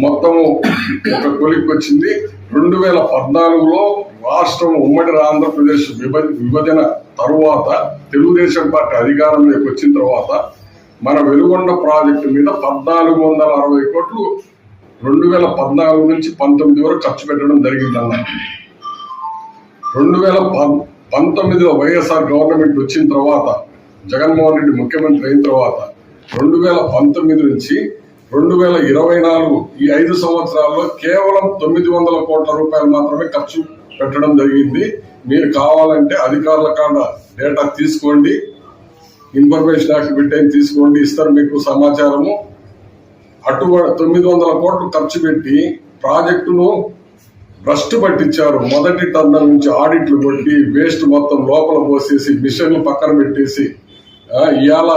మొత్తము ఒక కొలిక్కి వచ్చింది. 2014లో రాష్ట్రం ఉమ్మడి ఆంధ్రప్రదేశ్ విభజన తరువాత తెలుగుదేశం పార్టీ అధికారంలోకి వచ్చిన తర్వాత మన వెలుగొండ ప్రాజెక్టు మీద 1460 కోట్లు 2014 నుంచి 19 వరకు ఖర్చు పెట్టడం జరిగిందన్న. 2019లో వైఎస్ఆర్ గవర్నమెంట్ వచ్చిన తర్వాత, జగన్మోహన్ రెడ్డి ముఖ్యమంత్రి అయిన తర్వాత 2019 నుంచి 2024 ఈ 5 సంవత్సరాల్లో కేవలం 900 కోట్ల రూపాయలు మాత్రమే ఖర్చు పెట్టడం జరిగింది. మీరు కావాలంటే అధికారుల కాడ డేటా తీసుకోండి, ఇన్ఫర్మేషన్ యాక్ట్ పెట్టేది తీసుకోండి, ఇస్తారు మీకు సమాచారము. అటువంటి 900 కోట్లు ఖర్చు పెట్టి ప్రాజెక్టును భ్రష్టు పట్టించారు. మొదటి టర్నల్ నుంచి ఆడిట్లు కొట్టి వేస్ట్ మొత్తం లోపల పోసేసి మిషన్లు పక్కన పెట్టేసి ఇవాళ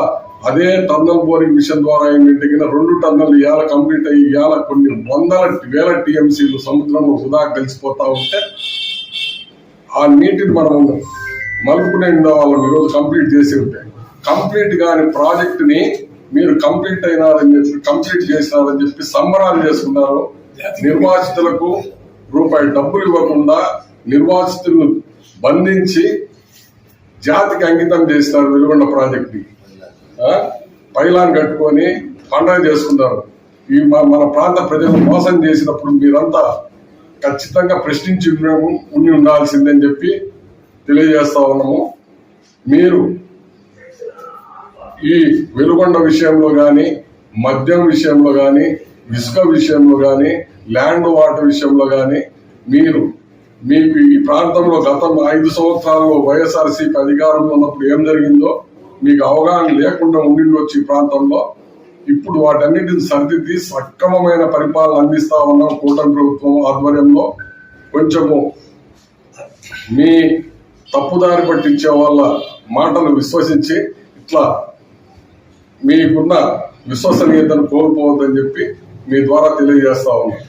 అదే టర్నల్ బోరింగ్ మిషన్ ద్వారా ఏంటంటే 2 టర్నల్ ఇవాళ కంప్లీట్ అయ్యి ఇవాళ కొన్ని వేల టీఎంసీలు సముద్రంలో వృధా కలిసిపోతా ఉంటే ఆ నీటిని మనం మలుపునే వాళ్ళని ఈరోజు కంప్లీట్ చేసి ఉంటే, కంప్లీట్ కాని ప్రాజెక్టుని మీరు కంప్లీట్ అయినారని చెప్పి కంప్లీట్ చేసినారని చెప్పి సంబరాలు చేసుకున్నారు. నిర్వాసితులకు రూపాయి డబ్బులు ఇవ్వకుండా నిర్వాసితులను బంధించి జాతికి అంకితం చేసినారు. వెలుగొండ ప్రాజెక్ట్ని పైలాన్ కట్టుకొని పండగ చేసుకున్నారు. ఈ మన ప్రాంత ప్రజలను మోసం చేసినప్పుడు మీరంతా ఖచ్చితంగా ప్రశ్నించి ఉండి ఉండాల్సిందని చెప్పి తెలియజేస్తా ఉన్నాము. మీరు ఈ వెలుగొండ విషయంలో కానీ, మద్యం విషయంలో కానీ, ఇసుక విషయంలో కానీ, ల్యాండ్ వాటర్ విషయంలో కానీ మీకు ఈ ప్రాంతంలో గత 5 సంవత్సరాల్లో వైఎస్ఆర్సీపీ అధికారంలో ఉన్నప్పుడు ఏం జరిగిందో మీకు అవగాహన లేకుండా ఉండిండొచ్చు ఈ ప్రాంతంలో. ఇప్పుడు వాటన్నిటిని సరిదిద్ది సక్రమమైన పరిపాలన అందిస్తా ఉన్నాం కూటమి ప్రభుత్వం ఆధ్వర్యంలో. కొంచెము మీ తప్పుదారి పట్టించే వాళ్ళ మాటలు విశ్వసించి ఇట్లా మీకున్న విశ్వసనీయతను కోల్పోవద్దని చెప్పి మీ ద్వారా తెలియజేస్తా ఉన్నాం.